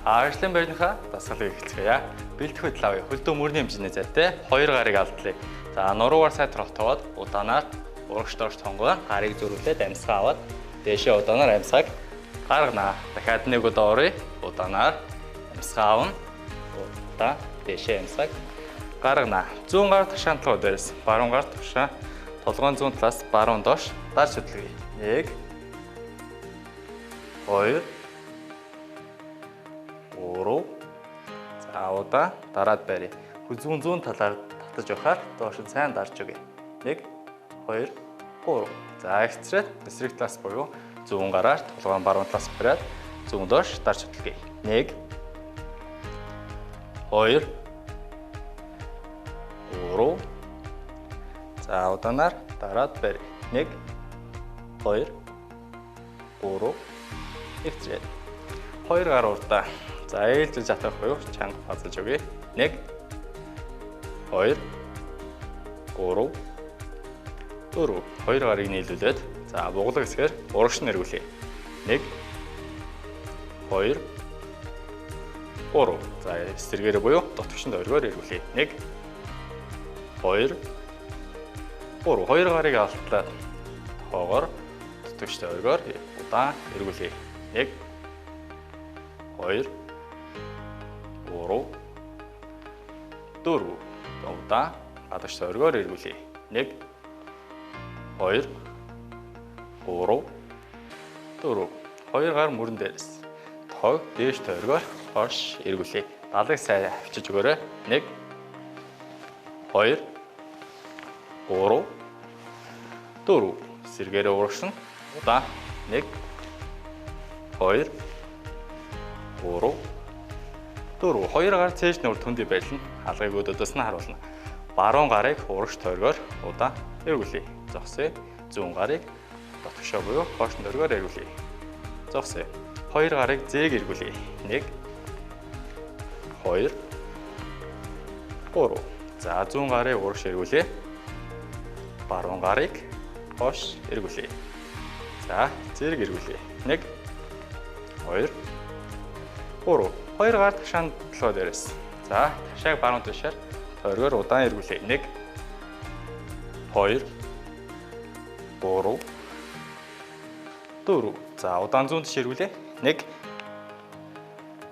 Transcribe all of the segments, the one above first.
Ажлын байрныхаа дасгалыг эхэлцгээе. Бэлтгэхэд лавь хөлдөө мөрний хэмжээний зайтай 2 гарыг алдлаа. За нуруугаар сайтар хотоод удаанаар урагш доош тонгоо гарыг зөрүүлээд амьсгаа аваад дээшээ удаанаар амьсгааг гаргана. Дахиад нэг удаа оръё. Удаанаар амьсгаа авна. Удаа дээшээ амьсгааг гаргана. 100 гар ташаан толгой дээрээс баруун гар тушаа толгойн зүүн талаас баруун доош дарж хөдлөе. 1 2 3 за удаа дараад барья. Хүзүүн зүүн талаар татаж явахаар доош нь сайн дарж өгье. 1 2 3 за экстрет эсрэг талаас буюу зүүн гараар толгойн баруун талаас бариад зүүн доош дарж хөдлөе. 1 2 3 за удаанаар дараад барья. 1 2 3 экстрет 2 гар урдаа за ээлжил жатах буюу чанга фазалж өгье. 1 2 3 4 2 гарыг нийлүүлээд за буглаг хэсгээр урагш нь эргүүлье. 1 2 3 за эсрэгээрээ буюу дотгошинд оргиор эргүүлье. 1 2 3 2 гарыг алтлаад тоогоор дотгоштой оргиор удаан эргүүлье. 1 2 3 4 удаан гадагштай оргиор эргүүлье. 1 2 3 4 2 гар мөрөн дээрээс тоог дээш тойргоор хойш эргүүлье. Далыг сайн авчиж өгөөрэй. 1 2 3 4 сэргээрээ урагшин удаан 1 2 3 4 2 гар цээж нүр төндий байлна. Халгыг өдөөс нь харуулна. Баруун гарыг урагш тойргоор удаан эргүүлье. Зогсъё. Зүүн гарыг дотгошоо буюу хойш тойргоор эргүүлье. Зогсъё. 2 гарыг зээг эргүүлье. 1 2 3 за зүүн гарыг урагш эргүүлье. Баруун гарыг хойш эргүүлье. За зэрэг эргүүлье. 1 2 3 2 гар ташаан толгой дээрээс. За ташааг баруун тишээр тойргоор удаан эргүүлье. 1 2 3 4 за удаан зүүн тиш эргүүлье. 1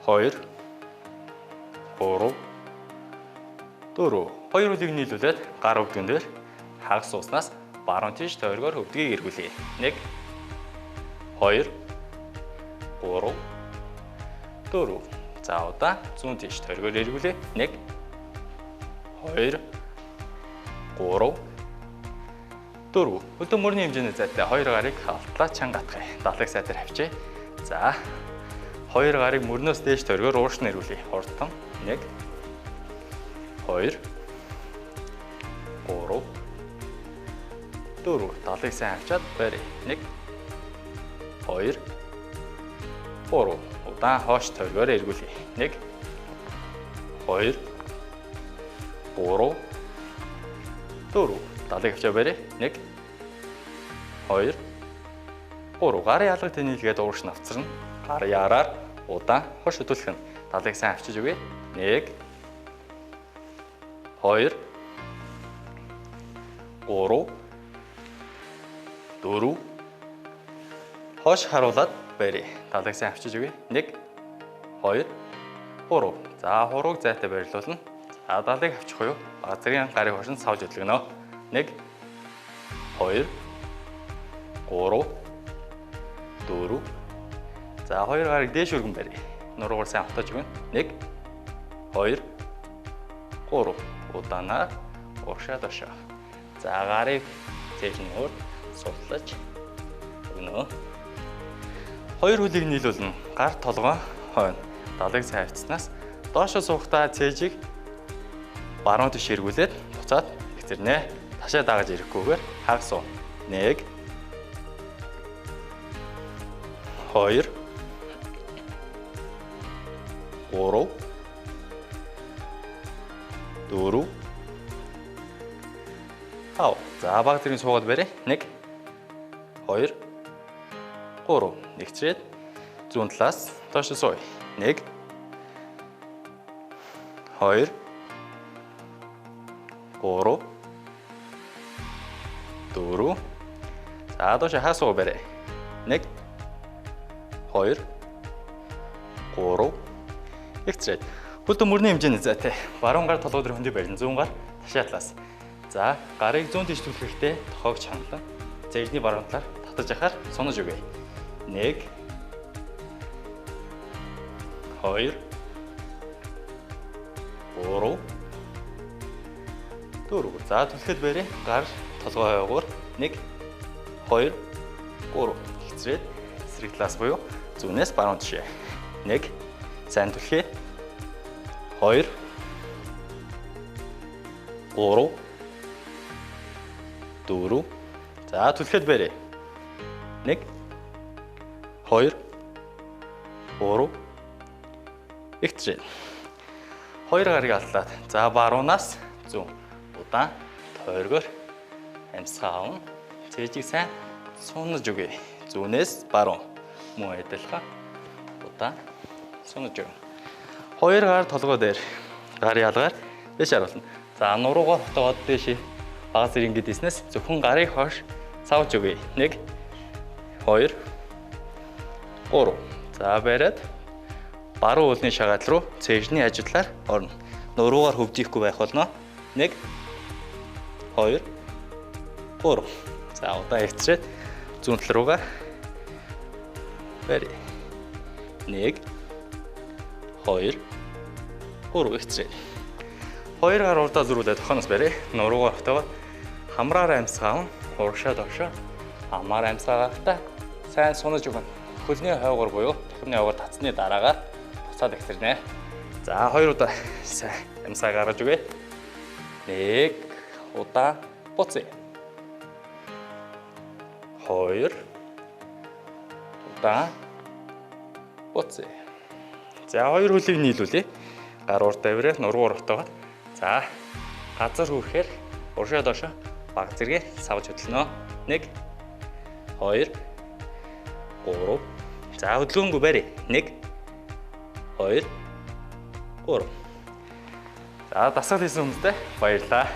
2 3 4 хоёр үлийг нийлүүлээд гар өвдгөн дээр хагас сууснаас баруун тиш тойргоор өвдгийг эргүүлье. 1 2 3 4 за удаан зүүн тиш тойргоор эргүүлье. 1 2 3 4 өдөө мөрний хэмжээний зайтай 2 гарыг алтлаа чанга атгая. Далыг сайтар авчээ. За 2 гарыг мөрнөөс дээш тойргоор уурш нь эргүүлье. Хурдан 1 2 3 4 далыг сайн авчаад барья. 1 2 3 удаан хоош тойргоор эргүүлье. 1 2 3 4 далыг авчаа барья. 1 2 3 гарын ялгыг тэнийлгээд уурш нь авцарна. Гарын яраар удаан хош хөдөлгөх нь далыг сайн авчиж өгье. 1 2 3 4 хош харуулад барья. Далыг сайн авчиж өгье. 1 2 3 за хурууг зайтай барилуулна. За далыг авчих уу? Газрын гарыг хошин савж хөдлөгнө. 1 2 3 4 за 2 гарыг дээш өргөн барья. Нуруугаар сайн автаж өгнө. 1 2 3 удаанаар урагшаа дошоо. За гарыг цээж нуур судлаж өгнө. Хоёр хөлийг нийлүүлнэ. Гар толгой хойно. Далыг сайн авцснаас доошоо суухдаа цээжийг баруун тиш эргүүлээд буцаад ихтэрнэ. Ташаа дагаж ирэхгүйгээр хагас суу. 1 2 3 4 5 за баг зэрэг суугаад барья. 1 2 3 нэгтрээд зүүн талаас доош сууя. 1 2 3 4. За доош хаасуу барай. 1 2 3. Ихцээд. Хөлтө мөрний хэмжээний зайтай. Баруун гар толгой дээр хөндөй барьна. Зүүн гар ташаа талаас. За гарыг зүүн тийш түлхэхдээ тохоогч хангалан. Зэжний баруун талаар татаж яхаар сунаж өгье. 1 2 3 4. За түлхэд барай. Гар толгой хойгоор 1 2 3. Ихцээд эсрэг талаас буюу зүүнээс баруун тишээ. 1 сайн түлхээ. 2 3 4. За түлхэд барай. 1 2 3. Ихтжээ. 2 гарыг аллаад. За баруунаас зүүн. Удаан тойргоор амьсгаа авна. Цэжийг сайн сунаж өгье. Зүүнээс баруун. Мөн адилхан. Удаан сунаж өгнө. 2 гар толгой дээр гарын ялгаар дэш харуулна. За нуруугаар хотоогоод дэш бага зэрэг ингэж ийснээс зөвхөн гарыг хойш савж өгье. 1 2 3. За бариад баруун уулны шагаал руу цэжний ажиглаар орно. Нуруугаар хөвдөхгүй байх болно. 1 2 3. За удаан ихчээд зүүн тал руугаа барь. 1 2 3 ихчээд. 2 гар урдаа зөрүүлээд тохоноос барь. Нуруугаар хотоогоод хамраар амьсгаа аван урагшаа доошоо амаар амьсгаа гаргахтаа сайн сунаж өгнө. Хөлний хойгоор буюу дахимны хойгоор татсны дараагаар буцаад ихтэрнэ. За 2 удаа сайн амьсгаа гаргаж өгье. 1 удаа буцъя. 2 удаа буцъя. За 2 хөлийг нийлүүлье. Гар урд тавираа нуруугаар хотоогоод. За газар хүрэхээр урагшаа доошоо бага зэрэг савж хөдлөнө. 1 2 3. За хөдөлгөөнгүй барь. 1 2 3. За дасгал хийсэн хүмүүстээ баярлалаа.